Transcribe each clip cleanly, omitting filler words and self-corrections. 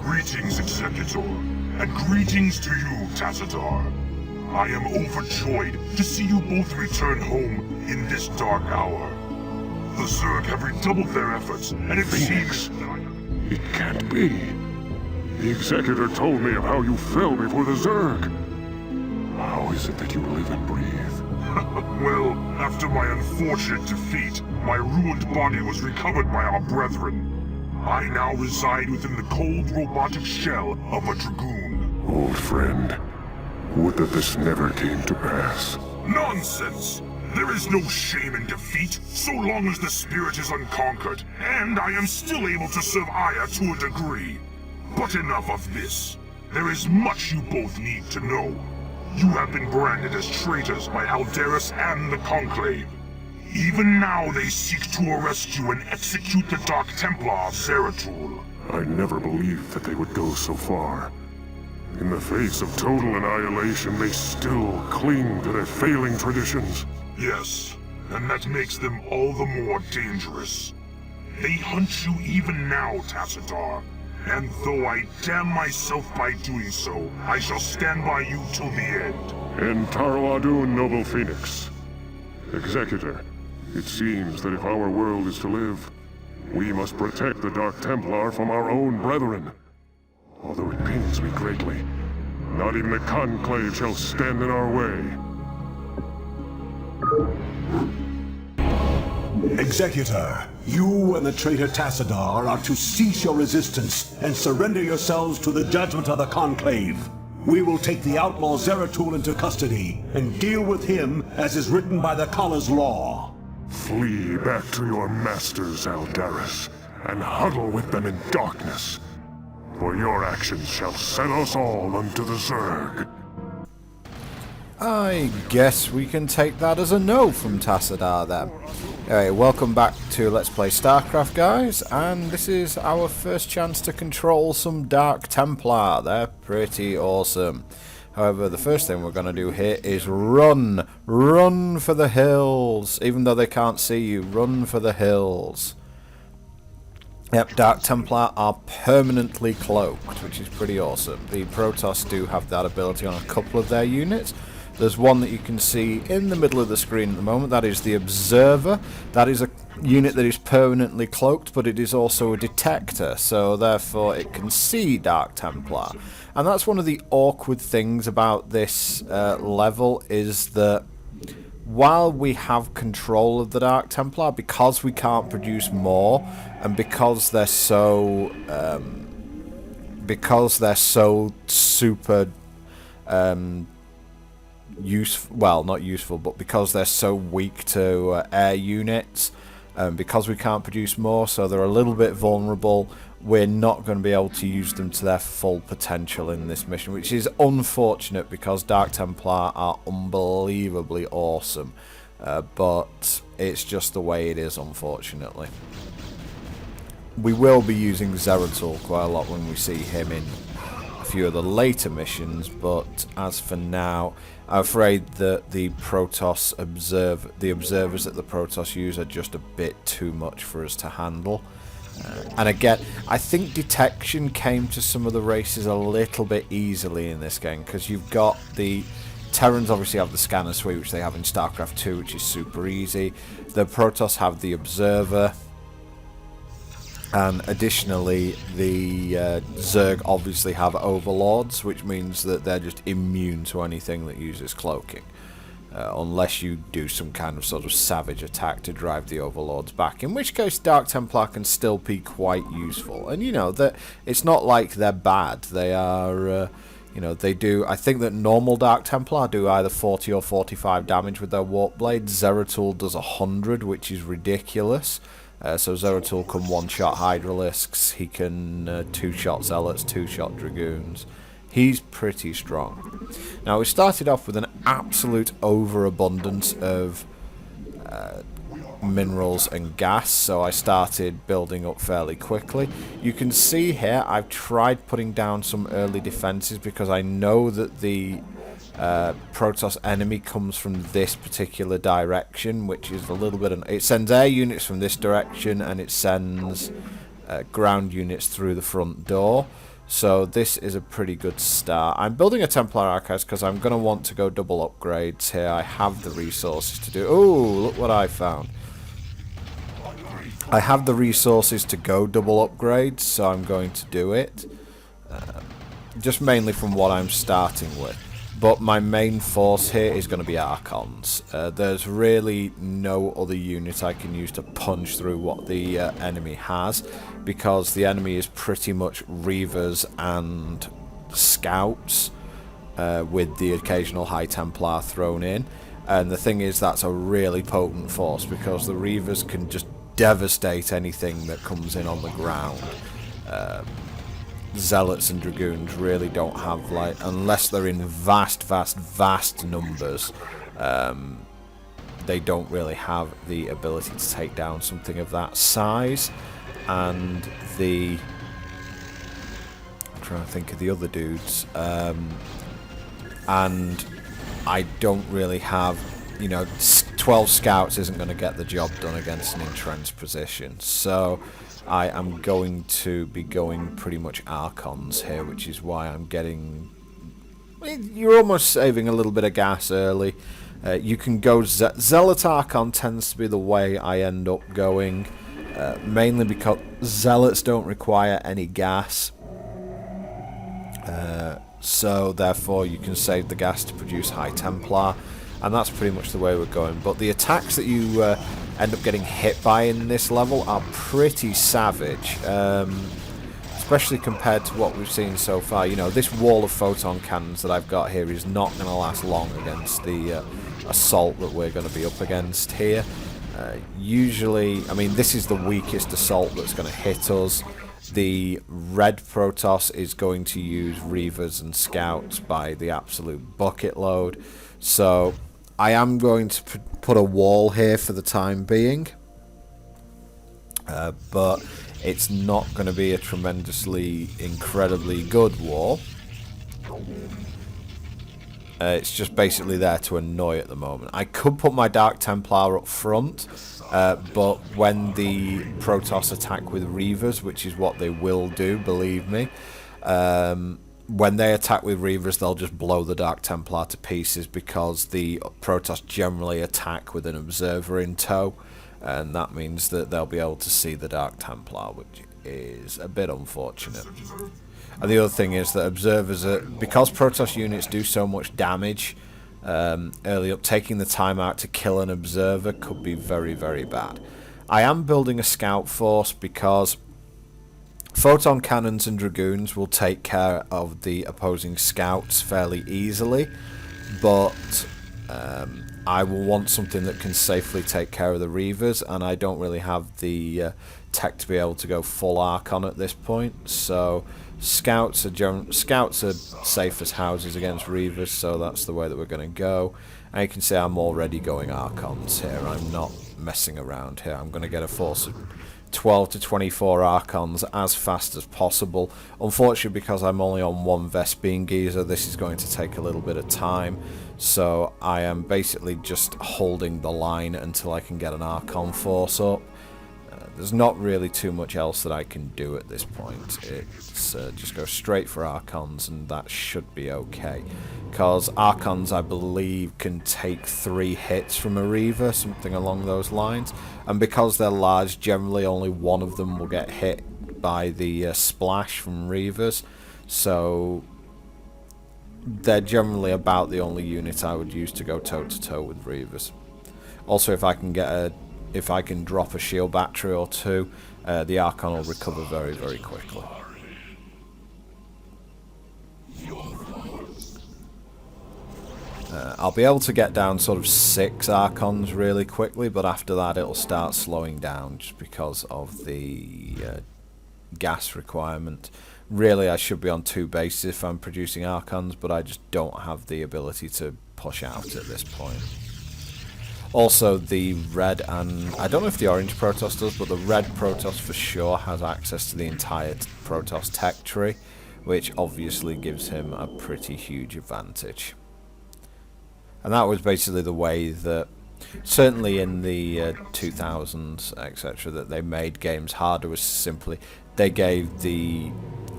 Greetings, Executor, and greetings to you, Tassadar. I am overjoyed to see you both return home in this dark hour. The Zerg have redoubled their efforts, and it Fenix. seems that I... It can't be. The Executor told me of how you fell before the Zerg. How is it that you live and breathe? Well, after my unfortunate defeat, my ruined body was recovered by our brethren. I now reside within the cold robotic shell of a Dragoon. Old friend, would that this never came to pass. Nonsense! There is no shame in defeat, so long as the spirit is unconquered, and I am still able to serve Aya to a degree. But enough of this. There is much you both need to know. You have been branded as traitors by Alderus and the Conclave. Even now they seek to arrest you and execute the Dark Templar of Zeratul. I never believed that they would go so far. In the face of total annihilation, they still cling to their failing traditions. Yes, and that makes them all the more dangerous. They hunt you even now, Tassadar. And though I damn myself by doing so, I shall stand by you till the end. And Taro Adun, noble Fenix. Executor, it seems that if our world is to live, we must protect the Dark Templar from our own brethren. Although it pains me greatly, not even the Conclave shall stand in our way. Executor, you and the traitor Tassadar are to cease your resistance and surrender yourselves to the judgment of the Conclave. We will take the outlaw Zeratul into custody and deal with him as is written by the Kala's law. Flee back to your masters, Alderus, and huddle with them in darkness. For your actions shall send us all unto the Zerg. I guess we can take that as a no from Tassadar then. Anyway, welcome back to Let's Play Starcraft, guys, and this is our first chance to control some Dark Templar. They're pretty awesome. However, the first thing we're going to do here is run! Run for the hills! Even though they can't see you, run for the hills. Yep, Dark Templar are permanently cloaked, which is pretty awesome. The Protoss do have that ability on a couple of their units. There's one that you can see in the middle of the screen at the moment. That is the Observer. That is a unit that is permanently cloaked, but it is also a detector, so therefore it can see Dark Templar. And that's one of the awkward things about this level, is that while we have control of the Dark Templar, because we can't produce more, and because they're so super well, not useful, but because they're so weak to air units, because we can't produce more, so they're a little bit vulnerable. We're not going to be able to use them to their full potential in this mission, which is unfortunate because Dark Templar are unbelievably awesome, but it's just the way it is, unfortunately. We will be using Zeratul quite a lot when we see him in a few of the later missions, but as for now, I'm afraid that the observers that the Protoss use are just a bit too much for us to handle. And again, I think detection came to some of the races a little bit easily in this game, because you've got the Terrans obviously have the scanner suite, which they have in Starcraft 2, which is super easy. The Protoss have the Observer. And additionally, the Zerg obviously have Overlords, which means that they're just immune to anything that uses cloaking. Unless you do some kind of sort of savage attack to drive the Overlords back, in which case Dark Templar can still be quite useful. And you know, that it's not like they're bad. They are, you know, they do, I think that normal Dark Templar do either 40 or 45 damage with their Warp Blade. Zeratul does 100, which is ridiculous. So Zeratul can one-shot Hydralisks, he can two-shot Zealots, two-shot Dragoons. He's pretty strong. Now, we started off with an absolute overabundance of minerals and gas, so I started building up fairly quickly. You can see here I've tried putting down some early defenses because I know that the Protoss enemy comes from this particular direction, which is a little bit... It sends air units from this direction, and it sends ground units through the front door. So this is a pretty good start. I'm building a Templar Archives because I'm going to want to go double upgrades here. I have the resources to do... Oh, look what I found. I have the resources to go double upgrades, so I'm going to do it. Just mainly from what I'm starting with. But my main force here is going to be Archons. There's really no other unit I can use to punch through what the enemy has, because the enemy is pretty much Reavers and Scouts, with the occasional High Templar thrown in. And the thing is, that's a really potent force, because the Reavers can just devastate anything that comes in on the ground. Zealots and Dragoons really don't have, like, unless they're in vast numbers, they don't really have the ability to take down something of that size. And I'm trying to think of the other dudes, and I don't really have, you know, 12 scouts isn't going to get the job done against an entrenched position, so I am going to be going pretty much Archons here, which is why I'm getting... You're almost saving a little bit of gas early. You can go... Zealot Archon tends to be the way I end up going, mainly because Zealots don't require any gas. So therefore you can save the gas to produce High Templar, and that's pretty much the way we're going. But the attacks that you end up getting hit by in this level are pretty savage, especially compared to what we've seen so far. You know, this wall of photon cannons that I've got here is not going to last long against the assault that we're going to be up against here. Usually, I mean, this is the weakest assault that's going to hit us. The red Protoss is going to use Reavers and Scouts by the absolute bucket load. So I am going to put a wall here for the time being, but it's not going to be a tremendously, incredibly good wall. It's just basically there to annoy at the moment. I could put my Dark Templar up front, but when the Protoss attack with Reavers, which is what they will do, believe me, when they attack with Reavers, they'll just blow the Dark Templar to pieces, because the Protoss generally attack with an Observer in tow, and that means that they'll be able to see the Dark Templar, which is a bit unfortunate. And the other thing is that Observers are, because Protoss units do so much damage early up, taking the time out to kill an Observer could be very, very bad. I am building a Scout force because Photon Cannons and Dragoons will take care of the opposing Scouts fairly easily, but I will want something that can safely take care of the Reavers, and I don't really have the tech to be able to go full Archon at this point, so Scouts are safe as houses against Reavers, so that's the way that we're going to go. And you can see I'm already going Archons here. I'm not messing around here. I'm going to get a force of 12 to 24 Archons as fast as possible. Unfortunately, because I'm only on one Vespene Geezer, this is going to take a little bit of time. So I am basically just holding the line until I can get an Archon force up. There's not really too much else that I can do at this point. It's just go straight for Archons, and that should be okay. Because Archons, I believe, can take 3 hits from a Reaver, something along those lines. And because they're large, generally only one of them will get hit by the splash from Reavers. So they're generally about the only unit I would use to go toe-to-toe with Reavers. Also, if I can drop a shield battery or 2, the Archon will recover very, very quickly. I'll be able to get down sort of 6 Archons really quickly, but after that it'll start slowing down just because of the gas requirement. Really, I should be on 2 bases if I'm producing Archons, but I just don't have the ability to push out at this point. Also, the red and... I don't know if the orange Protoss does, but the red Protoss for sure has access to the entire Protoss tech tree, which obviously gives him a pretty huge advantage. And that was basically the way that certainly in the 2000s, etc., that they made games harder was simply they gave the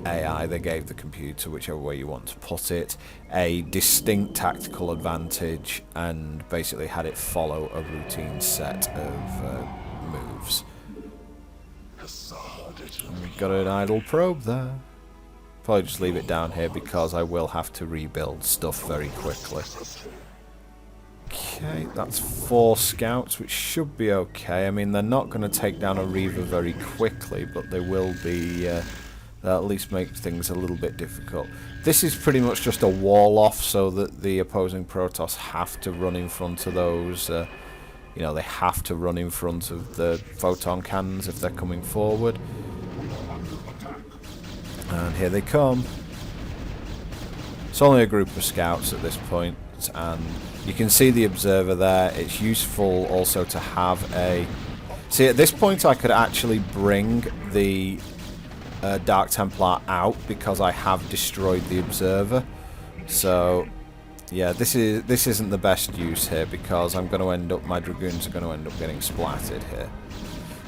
AI, they gave the computer, whichever way you want to put it, a distinct tactical advantage and basically had it follow a routine set of moves. We've got an idle probe there. Probably just leave it down here because I will have to rebuild stuff very quickly. Okay, that's 4 scouts, which should be okay. I mean, they're not going to take down a Reaver very quickly, but they will be... they'll at least make things a little bit difficult. This is pretty much just a wall off so that the opposing Protoss have to run in front of those... you know, they have to run in front of the photon cannons if they're coming forward. And here they come. It's only a group of scouts at this point, and you can see the observer there. It's useful also to have a... See, at this point I could actually bring the Dark Templar out because I have destroyed the observer. So, yeah, this isn't the best use here because I'm going to end up... My Dragoons are going to end up getting splattered here.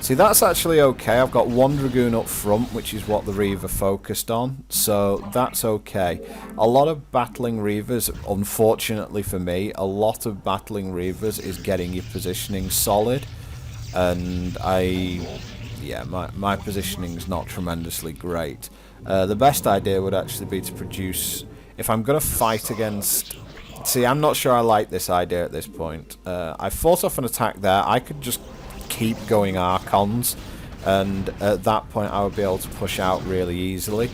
See, that's actually okay. I've got 1 Dragoon up front, which is what the Reaver focused on, so that's okay. A lot of battling Reavers, unfortunately for me, a lot of battling Reavers is getting your positioning solid, and yeah, my positioning's not tremendously great. The best idea would actually be to produce... If I'm going to fight against... See, I'm not sure I like this idea at this point. I fought off an attack there. I could just keep going Archons, and at that point I would be able to push out really easily.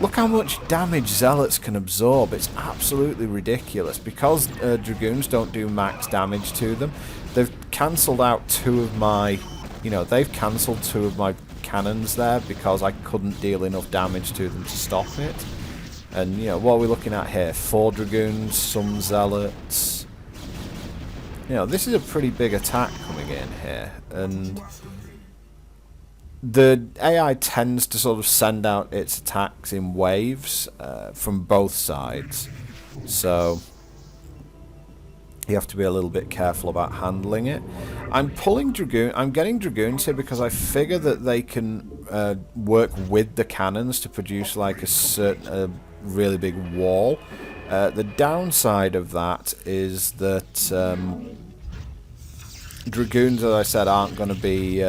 Look how much damage Zealots can absorb. It's absolutely ridiculous. Because Dragoons don't do max damage to them, they've cancelled out 2 of my... You know, they've cancelled 2 of my cannons there because I couldn't deal enough damage to them to stop it. And, you know, what are we looking at here? 4 Dragoons, some Zealots... You know, this is a pretty big attack coming in here, and the AI tends to sort of send out its attacks in waves from both sides, so you have to be a little bit careful about handling it. I'm getting Dragoons here because I figure that they can work with the cannons to produce like a really big wall. The downside of that is that Dragoons, as I said, aren't going to be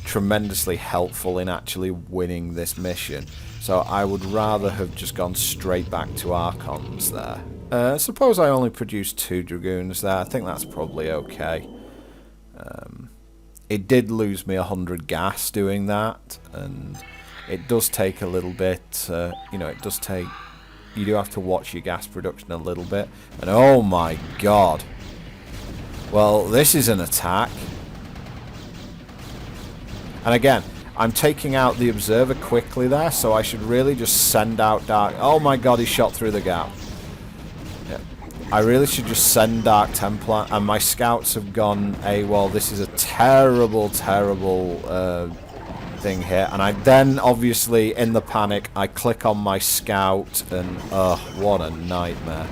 tremendously helpful in actually winning this mission. So I would rather have just gone straight back to Archons there. Suppose I only produced 2 Dragoons there. I think that's probably okay. It did lose me 100 gas doing that, and it does take a little bit, you know, it does take... You do have to watch your gas production a little bit. And oh my god. Well, this is an attack. And again, I'm taking out the observer quickly there, so I should really just send out Dark... Oh my god, he shot through the gap. Yeah. I really should just send Dark Templar, and my scouts have gone AWOL. This is a terrible, terrible... thing here, and I then obviously in the panic I click on my scout, and what a nightmare.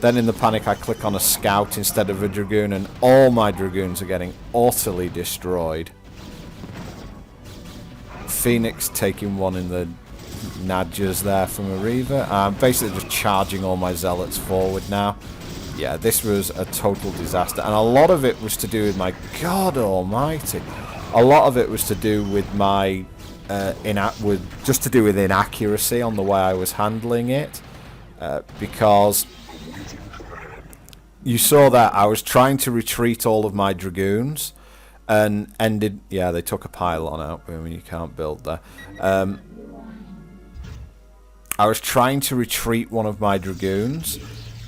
Then in the panic I click on a scout instead of a Dragoon, and all my Dragoons are getting utterly destroyed. Fenix taking one in the Nadgers there from a Reaver. I'm basically just charging all my Zealots forward now. Yeah, this was a total disaster, and a lot of it was to do with my... God almighty. A lot of it was to do with my just to do with inaccuracy on the way I was handling it, because you saw that I was trying to retreat all of my Dragoons, and ended... Yeah, they took a pylon out. I mean, you can't build there. I was trying to retreat one of my Dragoons,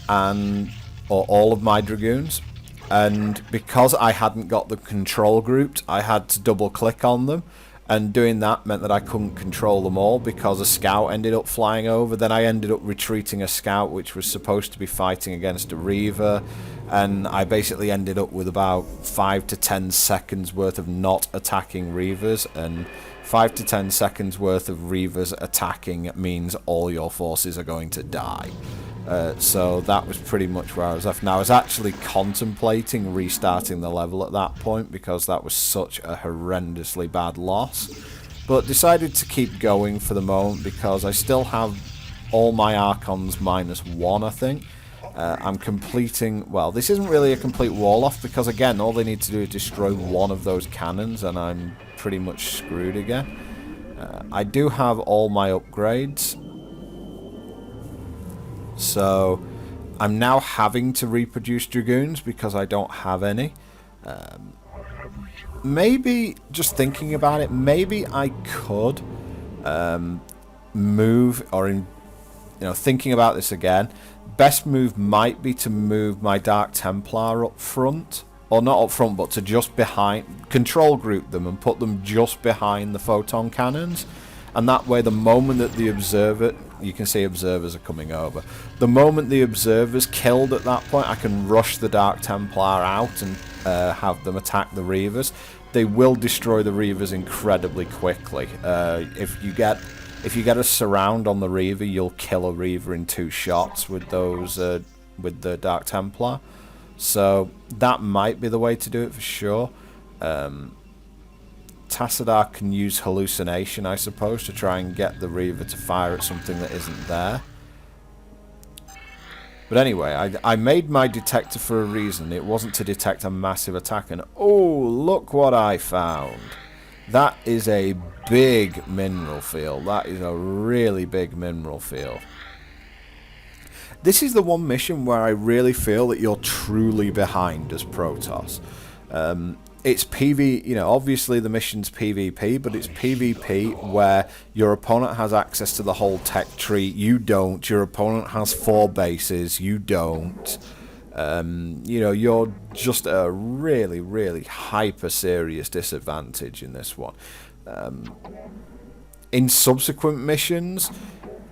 or all of my Dragoons. And because I hadn't got them control grouped, I had to double click on them, and doing that meant that I couldn't control them all because a scout ended up flying over. Then I ended up retreating a scout which was supposed to be fighting against a Reaver. and I basically ended up with about 5 to 10 seconds worth of not attacking Reavers, and 5 to 10 seconds worth of Reavers attacking means all your forces are going to die. So that was pretty much where I was left. Now, I was actually contemplating restarting the level at that point because that was such a horrendously bad loss, but decided to keep going for the moment because I still have all my Archons -1, I think. I'm completing... Well, this isn't really a complete wall-off because, again, all they need to do is destroy one of those cannons and I'm pretty much screwed again. I do have all my upgrades, so I'm now having to reproduce Dragoons because I don't have any. Maybe, just thinking about it, maybe I could move, or thinking about this again, best move might be to move my Dark Templar up front, or not up front, but to just behind, control group them and put them just behind the photon cannons, and that way the moment that the observer, you can see observers are coming over, the moment the observer's killed at that point, I can rush the Dark Templar out and have them attack the Reavers. They will destroy the Reavers incredibly quickly. If you get a surround on the Reaver, you'll kill a Reaver in 2 shots with those with the Dark Templar. So that might be the way to do it for sure. Tassadar can use hallucination, I suppose, to try and get the Reaver to fire at something that isn't there. But anyway, I made my detector for a reason. It wasn't to detect a massive attack. And oh, look what I found. That is a big mineral field. That is a really big mineral field. This is the one mission where I really feel that you're truly behind as Protoss. It's PV, obviously the mission's PvP, but it's PvP where your opponent has access to the whole tech tree, you don't. Your opponent has 4 bases, you don't. You're just a really, really hyper serious disadvantage in this one. In subsequent missions,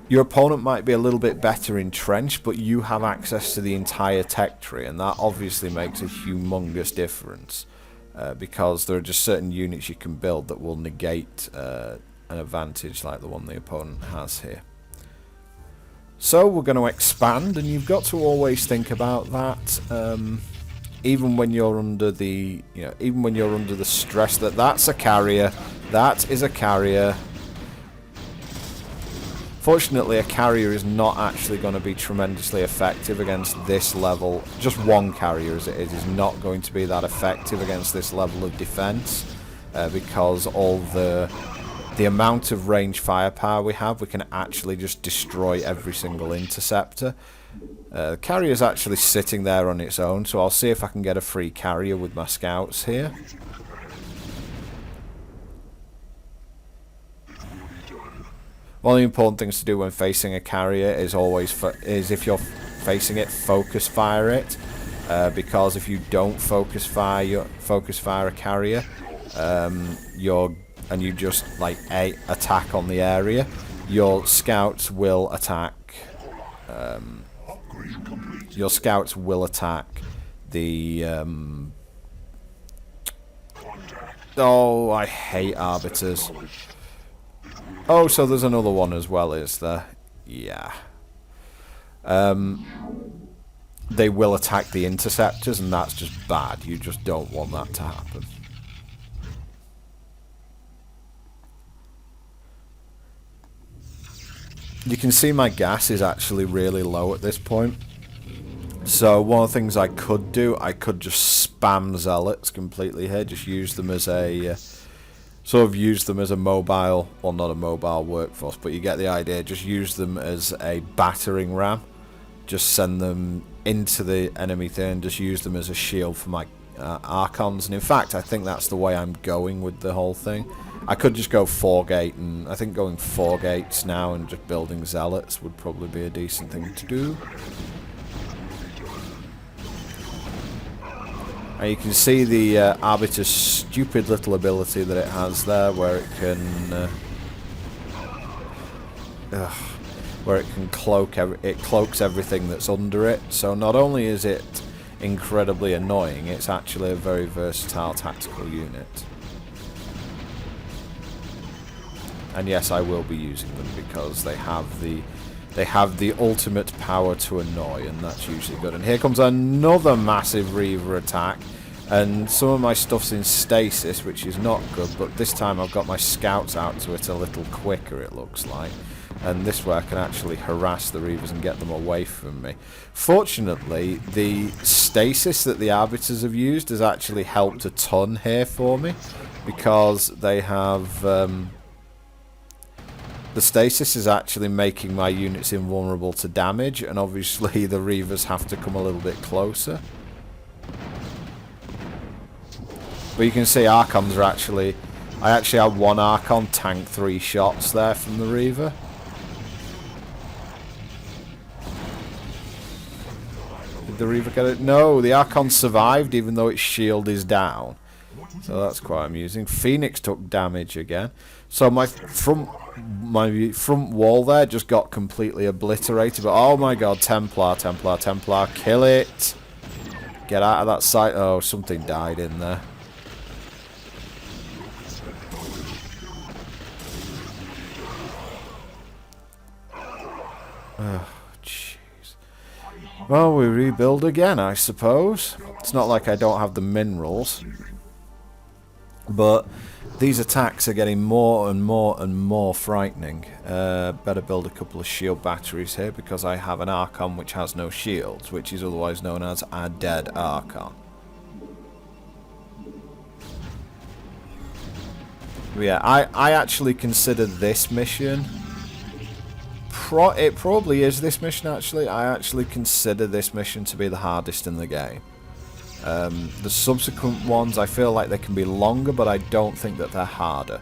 your opponent might be a little bit better entrenched, but you have access to the entire tech tree, and that obviously makes a humongous difference. Because there are just certain units you can build that will negate an advantage like the one the opponent has here. So we're going to expand, and you've got to always think about that, even when you're under the, even when you're under the stress that that's a carrier, that is a carrier. Fortunately, a carrier is not actually going to be tremendously effective against this level. Just one carrier as it is not going to be that effective against this level of defense, because all the amount of range firepower we have, we can actually just destroy every single interceptor. The carrier is actually sitting there on its own, so I'll see if I can get a free carrier with my scouts here. One of the important things to do when facing a carrier is if you're facing it, focus fire it, because if you don't focus fire a carrier, you just attack on the area, your scouts will attack. Your scouts will attack the. Oh, I hate arbiters. Oh, so there's another one as well, is there? Yeah. They will attack the interceptors, and that's just bad. You just don't want that to happen. You can see my gas is actually really low at this point. So one of the things I could do, I could just spam zealots completely here. Just use them as a... sort of use them as a mobile, well, not a mobile workforce, but you get the idea. Just use them as a battering ram. Just send them into the enemy thing and just use them as a shield for my Archons. And in fact, I think that's the way I'm going with the whole thing. I could just go 4-gate, and I think going 4 gates now and just building zealots would probably be a decent thing to do. And you can see the Arbiter's stupid little ability that it has there, where it can cloak. It cloaks everything that's under it. So not only is it incredibly annoying. It's actually a very versatile tactical unit. And yes, I will be using them because they have the ultimate power to annoy, and that's usually good. And here comes another massive Reaver attack, and some of my stuff's in stasis, which is not good, but this time I've got my scouts out to it a little quicker, it looks like. And this way I can actually harass the Reavers and get them away from me. Fortunately, the stasis that the Arbiters have used has actually helped a ton here for me, because they have... the stasis is actually making my units invulnerable to damage, and obviously the Reavers have to come a little bit closer. But you can see Archons are actually... I actually had one Archon tank 3 shots there from the Reaver. Did the Reaver get it? No, the Archon survived even though its shield is down. So that's quite amusing. Fenix took damage again. So my front wall there just got completely obliterated. But oh my god, Templar, Templar, Templar, kill it! Get out of that site. Oh, something died in there. Oh, jeez. Well, we rebuild again, I suppose. It's not like I don't have the minerals. But these attacks are getting more and more and more frightening. Better build a couple of shield batteries here, because I have an Archon which has no shields, which is otherwise known as a dead Archon. But yeah, I actually consider this mission... it probably is this mission, actually. I actually consider this mission to be the hardest in the game. The subsequent ones, I feel like they can be longer, but I don't think that they're harder.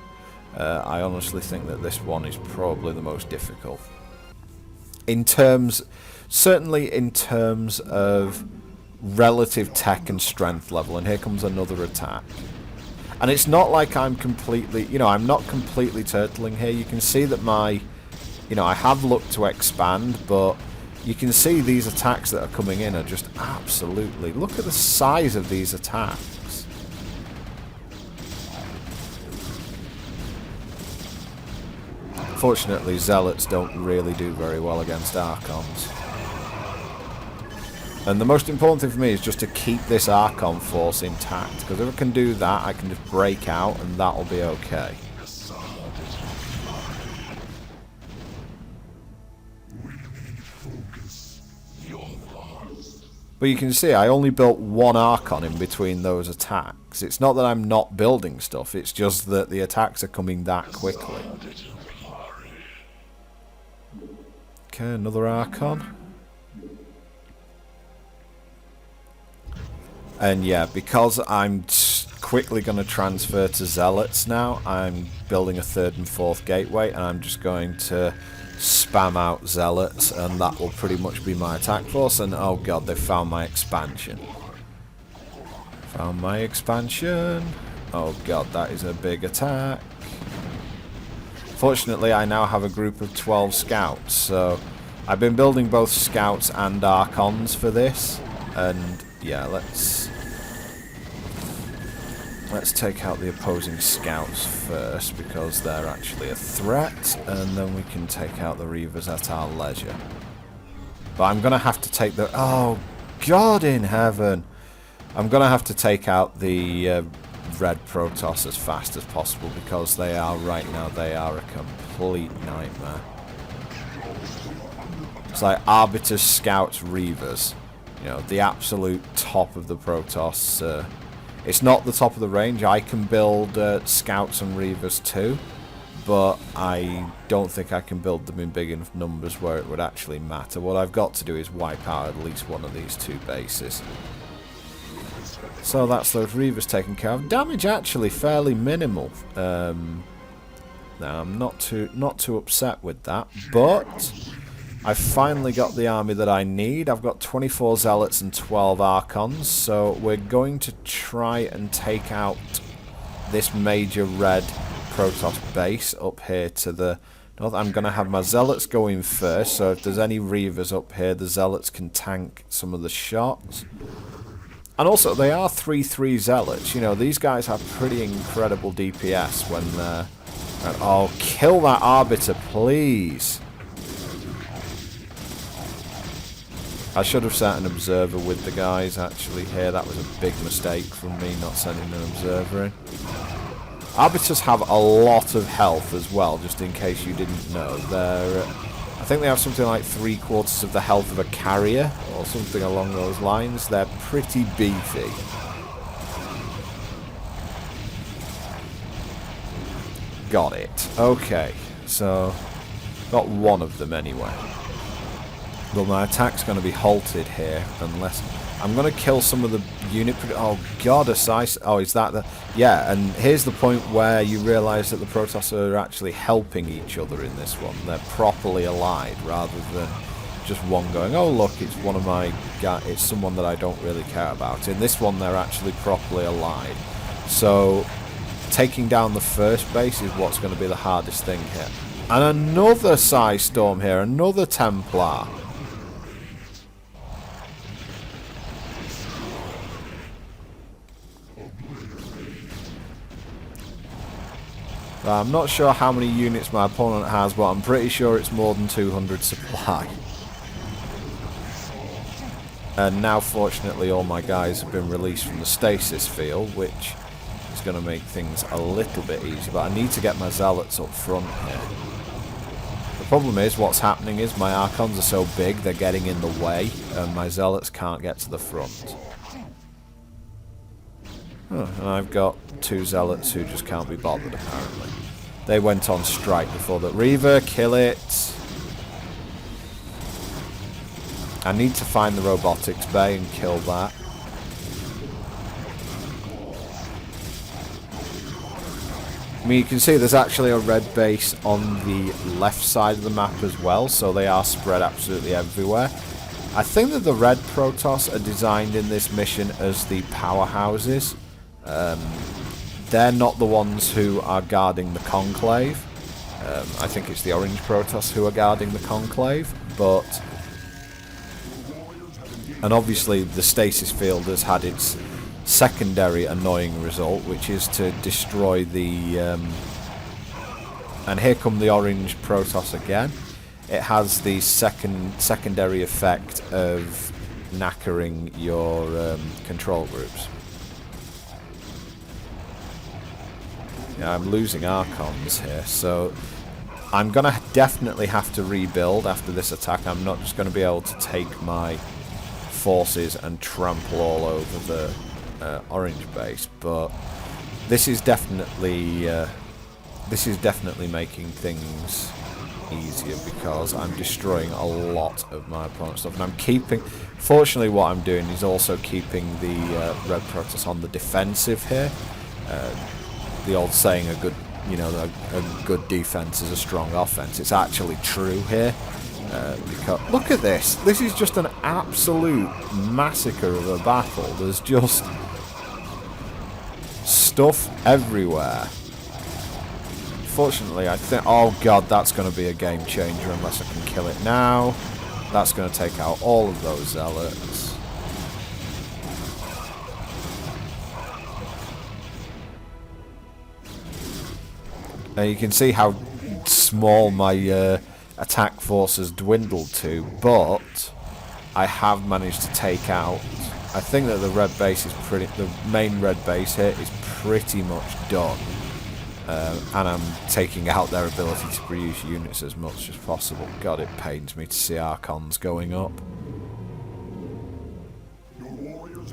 I honestly think that this one is probably the most difficult. Certainly in terms of relative tech and strength level. And here comes another attack. And it's not like I'm completely, I'm not completely turtling here. You can see that I have looked to expand, but you can see these attacks that are coming in are just absolutely... Look at the size of these attacks. Fortunately, Zealots don't really do very well against Archons. And the most important thing for me is just to keep this Archon force intact, because if I can do that, I can just break out and that'll be okay. But you can see I only built one Archon in between those attacks. It's not that I'm not building stuff, it's just that the attacks are coming that quickly. Okay, another Archon. And yeah, because I'm quickly going to transfer to Zealots now, I'm building a 3rd and 4th gateway, and I'm just going to spam out Zealots, and that will pretty much be my attack force. And oh god, they found my expansion. Found my expansion. Oh god, that is a big attack. Fortunately, I now have a group of 12 scouts, so I've been building both scouts and Archons for this. And yeah, let's take out the opposing scouts first, because they're actually a threat, and then we can take out the Reavers at our leisure. But I'm gonna have to take the... Oh, God in heaven! I'm gonna have to take out the red Protoss as fast as possible, because they are, right now, they are a complete nightmare. It's like Arbiters, Scouts, Reavers. The absolute top of the Protoss. It's not the top of the range. I can build Scouts and Reavers too, but I don't think I can build them in big enough numbers where it would actually matter. What I've got to do is wipe out at least one of these 2 bases. So that's those Reavers taken care of. Damage actually fairly minimal. Now I'm not too upset with that, but I've finally got the army that I need. I've got 24 Zealots and 12 Archons, so we're going to try and take out this major red Protoss base up here to the north. I'm going to have my Zealots go in first, so if there's any Reavers up here, the Zealots can tank some of the shots. And also, they are 3/3 zealots. You know, these guys have pretty incredible DPS when they're... Oh, kill that Arbiter, please. I should have sent an observer with the guys, actually, here. That was a big mistake from me, not sending an observer in. Arbiters have a lot of health as well, just in case you didn't know. They're... I think they have something like 3/4 of the health of a carrier, or something along those lines. They're pretty beefy. Got it. Okay, so got one of them anyway. Well, my attack's going to be halted here, unless... I'm going to kill some of the unit... Oh, God, a size... Oh, is that the... Yeah, and here's the point where you realise that the Protoss are actually helping each other in this one. They're properly allied, rather than just one going, oh, look, it's one of my... It's someone that I don't really care about. In this one, they're actually properly allied. So, taking down the first base is what's going to be the hardest thing here. And another Psy Storm here, another Templar. I'm not sure how many units my opponent has, but I'm pretty sure it's more than 200 supply. And now, fortunately, all my guys have been released from the stasis field, which is going to make things a little bit easier. But I need to get my zealots up front here. The problem is, what's happening is my Archons are so big, they're getting in the way, and my zealots can't get to the front. Oh, and I've got 2 zealots who just can't be bothered, apparently. They went on strike before that. Reaver, kill it! I need to find the robotics bay and kill that. I mean, you can see there's actually a red base on the left side of the map as well, so they are spread absolutely everywhere. I think that the red Protoss are designed in this mission as the powerhouses. They're not the ones who are guarding the Conclave. I think it's the orange Protoss who are guarding the Conclave, but... And obviously the stasis field has had its secondary annoying result, which is to destroy the... and here come the orange Protoss again. It has the secondary effect of knackering your control groups. Yeah, I'm losing Archons here, so I'm going to definitely have to rebuild after this attack. I'm not just going to be able to take my forces and trample all over the orange base, but this is definitely making things easier because I'm destroying a lot of my opponent's stuff, and I'm keeping... Fortunately, what I'm doing is also keeping the red Protoss on the defensive here. The old saying, a good defense is a strong offense. It's actually true here. Because look at this. This is just an absolute massacre of a battle. There's just stuff everywhere. Fortunately, I think... Oh god, that's going to be a game changer unless I can kill it now. That's going to take out all of those zealots. You can see how small my attack force has dwindled to, but I have managed to take out... I think that the red base is the main red base here is pretty much done. And I'm taking out their ability to produce units as much as possible. God, it pains me to see Archons going up.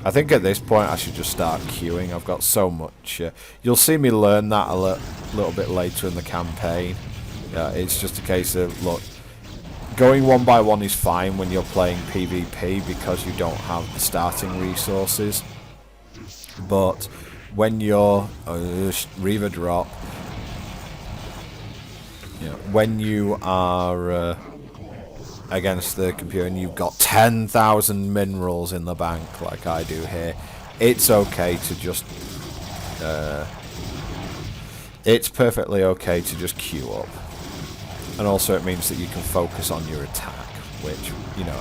I think at this point I should just start queuing. I've got so much... you'll see me learn that a little bit later in the campaign. It's just a case of, look, going one by one is fine when you're playing PvP because you don't have the starting resources. But when you're... Reaver drop. When you are... against the computer and you've got 10,000 minerals in the bank like I do here, it's okay to just it's perfectly okay to just queue up. And also it means that you can focus on your attack, which,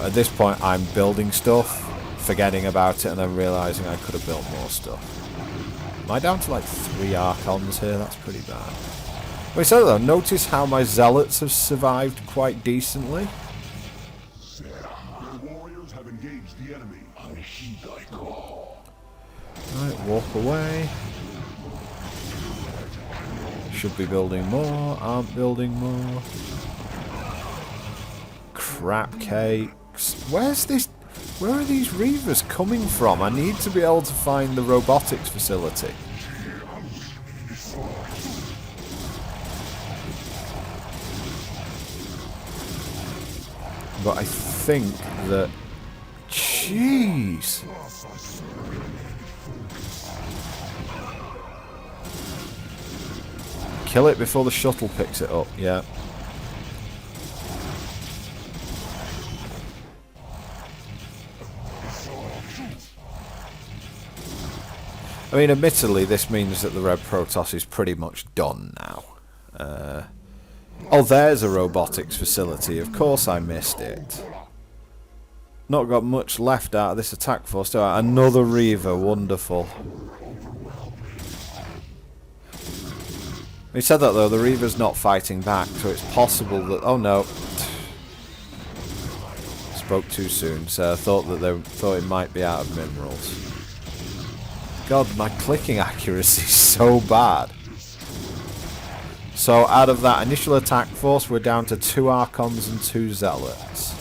at this point I'm building stuff. forgetting about it and then realising I could have built more stuff. Am I down to like 3 Archons here? That's pretty bad. Wait, so though, notice how my Zealots have survived quite decently. Your warriors have engaged the enemy. I heed thy call. Right, walk away. Should be building more, aren't building more. Crap cakes. Where's this? Where are these Reavers coming from? I need to be able to find the robotics facility. But I think that... Jeez! Kill it before the shuttle picks it up, yeah. I mean, admittedly, this means that the Red Protoss is pretty much done now. Oh, there's a robotics facility. Of course I missed it. Not got much left out of this attack force, do I? Another Reaver, wonderful. We said that though, the Reaver's not fighting back, so it's possible that... Oh no. Spoke too soon, so I thought that they thought it might be out of minerals. God, my clicking accuracy is so bad. So out of that initial attack force, we're down to 2 Archons and 2 Zealots.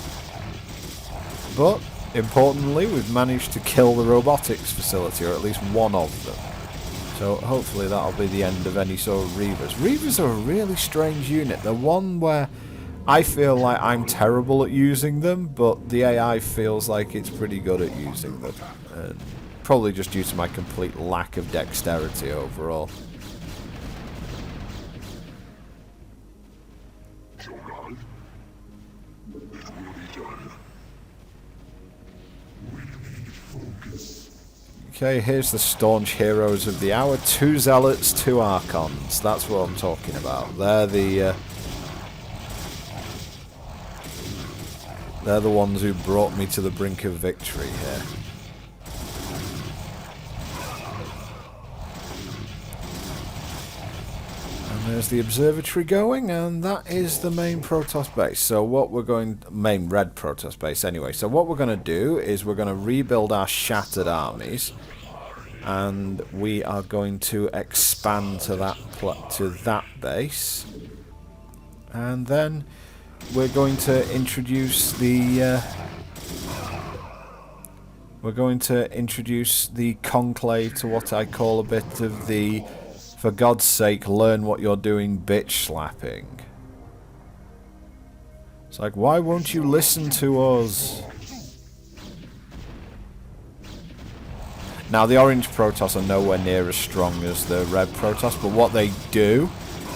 But, importantly, we've managed to kill the robotics facility, or at least one of them. So hopefully that'll be the end of any sort of Reavers. Reavers are a really strange unit. They're one where I feel like I'm terrible at using them, but the AI feels like it's pretty good at using them. Probably just due to my complete lack of dexterity overall. Okay, here's the staunch heroes of the hour. 2 Zealots, 2 Archons. That's what I'm talking about. They're the ones who brought me to the brink of victory here. And there's the observatory going, and that is the main Protoss base. So what we're going... main red Protoss base anyway. So what we're going to do is we're going to rebuild our shattered armies. And we are going to expand to that base. And then we're going to introduce the... we're going to introduce the Conclave to what I call a bit of the... For God's sake, learn what you're doing, bitch slapping. It's like, why won't you listen to us? Now, the orange Protoss are nowhere near as strong as the red Protoss, but what they do,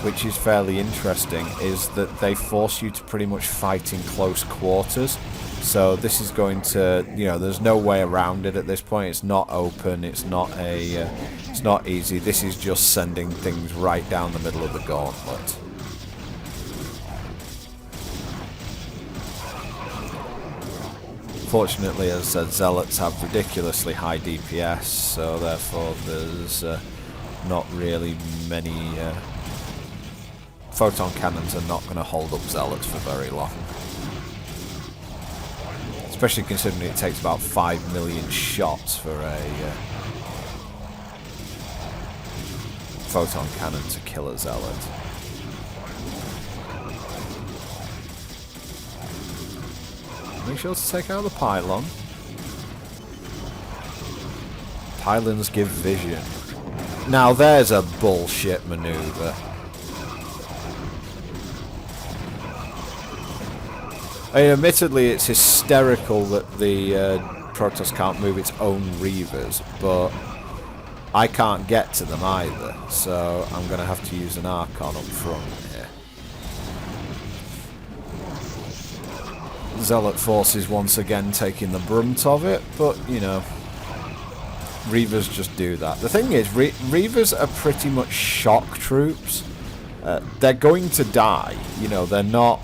which is fairly interesting, is that they force you to pretty much fight in close quarters. So this is going to, you know, there's no way around it at this point. It's not open. It's not it's not easy. This is just sending things right down the middle of the gauntlet. Fortunately, as I said, Zealots have ridiculously high DPS, so therefore there's not really many... photon cannons are not going to hold up Zealots for very long. Especially considering it takes about 5 million shots for a photon cannon to kill a Zealot. Make sure to take out the pylon. Pylons give vision. Now there's a bullshit maneuver. I mean, admittedly, it's hysterical that the Protoss can't move its own Reavers, but I can't get to them either, so I'm going to have to use an Archon up front here. Zealot forces once again taking the brunt of it, but, you know, Reavers just do that. The thing is, Reavers are pretty much shock troops. They're going to die, you know, they're not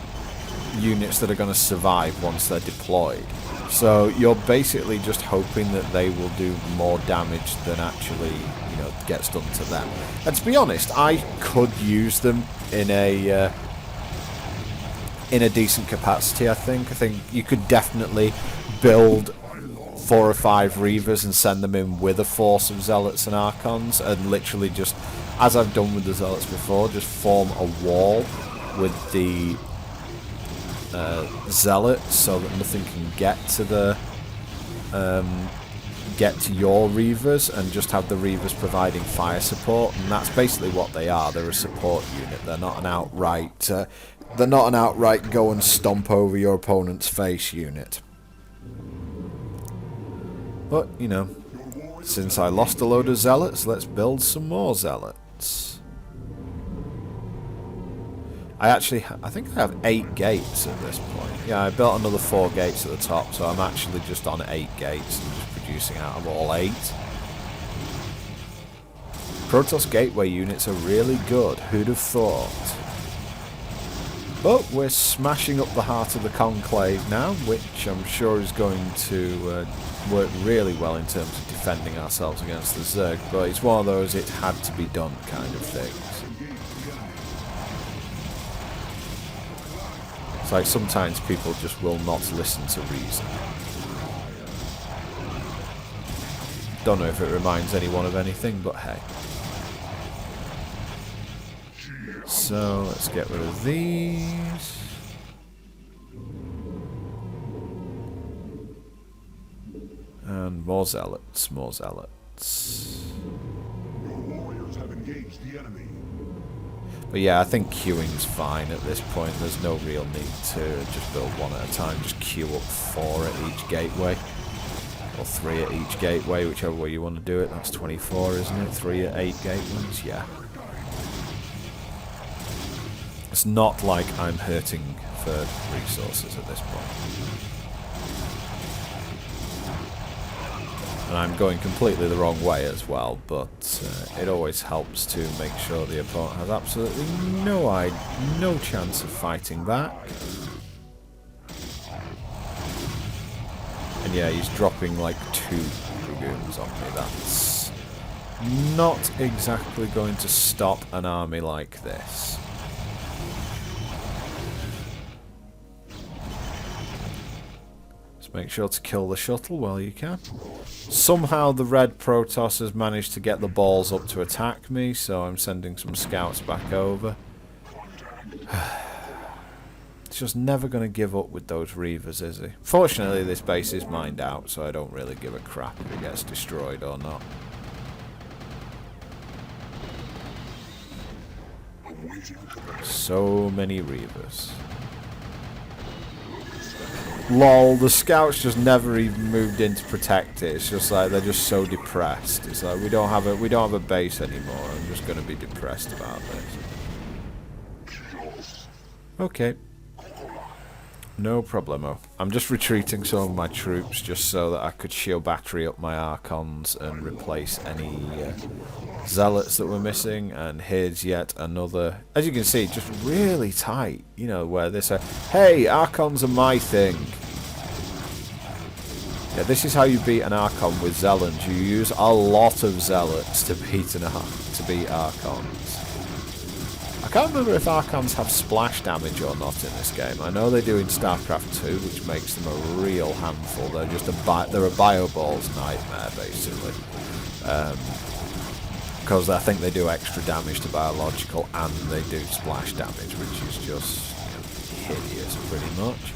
units that are going to survive once they're deployed. So you're basically just hoping that they will do more damage than actually, you know, gets done to them. And to be honest, I could use them in a decent capacity. I think you could definitely build 4 or 5 Reavers and send them in with a force of Zealots and Archons, and literally just, as I've done with the Zealots before, just form a wall with the Zealots so that nothing can get to the your Reavers, and just have the Reavers providing fire support. And that's basically what they are. They're a support unit. They're not an outright go and stomp over your opponent's face unit. But, you know, since I lost a load of Zealots, let's build some more Zealots. I think I have 8 gates at this point. Yeah, I built another 4 gates at the top, so I'm actually just on 8 gates and just producing out of all 8. Protoss gateway units are really good, who'd have thought? But we're smashing up the heart of the Conclave now, which I'm sure is going to work really well in terms of defending ourselves against the Zerg, but it's one of those it had to be done kind of things. It's like sometimes people just will not listen to reason. Don't know if it reminds anyone of anything, but hey. So let's get rid of these. And more Zealots, more Zealots. Your warriors have engaged the enemy. But yeah, I think queuing's fine at this point. There's no real need to just build 1 at a time. Just queue up 4 at each gateway. Or 3 at each gateway, whichever way you want to do it. That's 24, isn't it? 3 at 8 gateways, yeah. It's not like I'm hurting for resources at this point. And I'm going completely the wrong way as well, but it always helps to make sure the opponent has absolutely no chance of fighting back. And yeah, he's dropping like 2 Dragoons on me. That's not exactly going to stop an army like this. Make sure to kill the shuttle while you can. Somehow the red Protoss has managed to get the balls up to attack me, so I'm sending some scouts back over. It's just never going to give up with those Reavers, is he? Fortunately, this base is mined out, so I don't really give a crap if it gets destroyed or not. So many Reavers. Lol, the scouts just never even moved in to protect it. It's just like they're just so depressed. It's like we don't have a base anymore. I'm just going to be depressed about this. Okay. No problemo. I'm just retreating some of my troops just so that I could shield battery up my Archons and replace any Zealots that were missing. And here's yet another, as you can see, just really tight, you know, where they say, hey, Archons are my thing. Yeah, this is how you beat an Archon with Zealots. You use a lot of Zealots to beat Archons. I can't remember if Archons have splash damage or not in this game. I know they do in Starcraft 2, which makes them a real handful. They're just they're a Bioballs nightmare, basically. Because I think they do extra damage to biological and they do splash damage, which is just, you know, hideous, pretty much.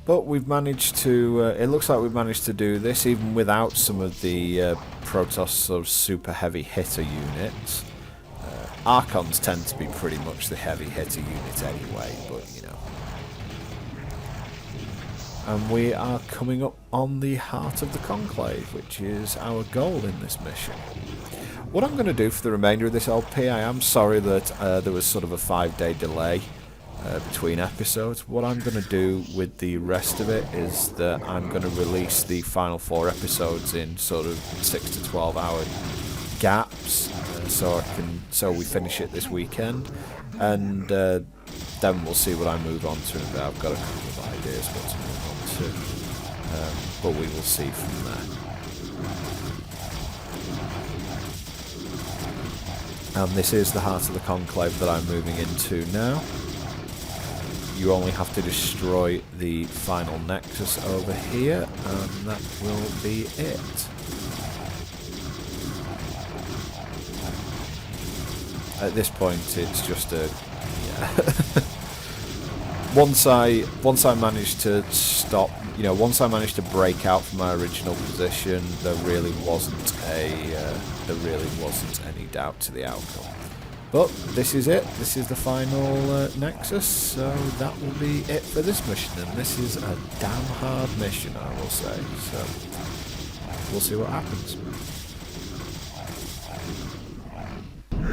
But we've managed to, it looks like we've managed to do this even without some of the Protoss sort of super heavy hitter units. Archons tend to be pretty much the heavy hitter unit anyway, but you know. And we are coming up on the heart of the Conclave, which is our goal in this mission. What I'm going to do for the remainder of this LP, I am sorry that there was sort of a 5-day delay between episodes. What I'm going to do with the rest of it is that I'm going to release the final 4 episodes in sort of 6 to 12 hour gaps, so we finish it this weekend, and then we'll see what I move on to in a bit. I've got a couple of ideas what to move on to, but we will see from there. And this is the heart of the Conclave that I'm moving into now. You only have to destroy the final nexus over here, and that will be it. At this point, it's just a once I managed to stop, once I managed to break out from my original position, there really wasn't any doubt to the outcome. But this is it. This is the final nexus, so that will be it for this mission. And this is a damn hard mission, I will say. So we'll see what happens.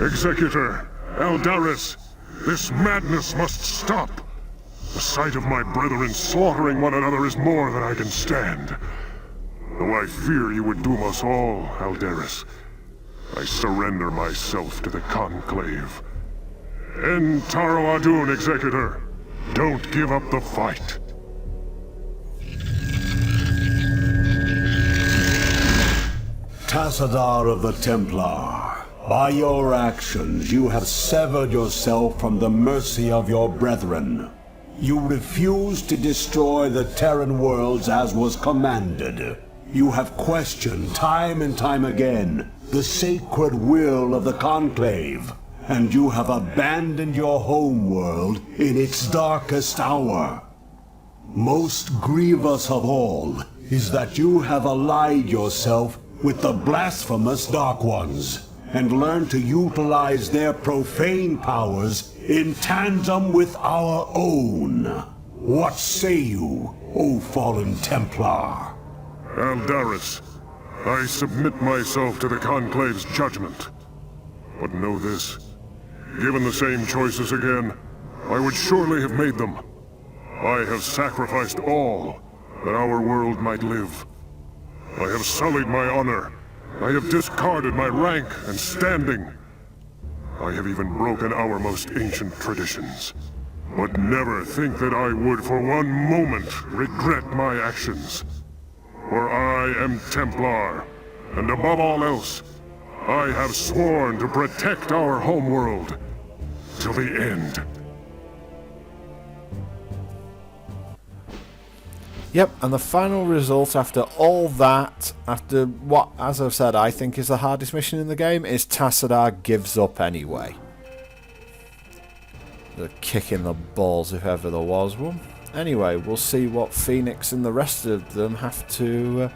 Executor, Eldaris, this madness must stop. The sight of my brethren slaughtering one another is more than I can stand. Though I fear you would doom us all, Eldaris, I surrender myself to the Conclave. End Taro Adun, Executor. Don't give up the fight. Tassadar of the Templar, by your actions you have severed yourself from the mercy of your brethren. You refused to destroy the Terran worlds as was commanded. You have questioned time and time again the sacred will of the Conclave, and you have abandoned your home world in its darkest hour. Most grievous of all is that you have allied yourself with the blasphemous Dark Ones, and learned to utilize their profane powers in tandem with our own. What say you, O fallen Templar? Eldaris, I submit myself to the Conclave's judgment. But know this, given the same choices again, I would surely have made them. I have sacrificed all that our world might live. I have sullied my honor. I have discarded my rank and standing. I have even broken our most ancient traditions. But never think that I would for one moment regret my actions. For I am Templar, and above all else, I have sworn to protect our homeworld till the end. Yep, and the final result after all that, after what, as I've said, I think is the hardest mission in the game, is Tassadar gives up anyway. The kick in the balls if ever there was one. Anyway, we'll see what Fenix and the rest of them have to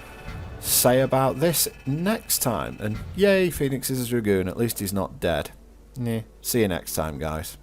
say about this next time. And yay, Fenix is a Dragoon, at least he's not dead. Yeah. See you next time, guys.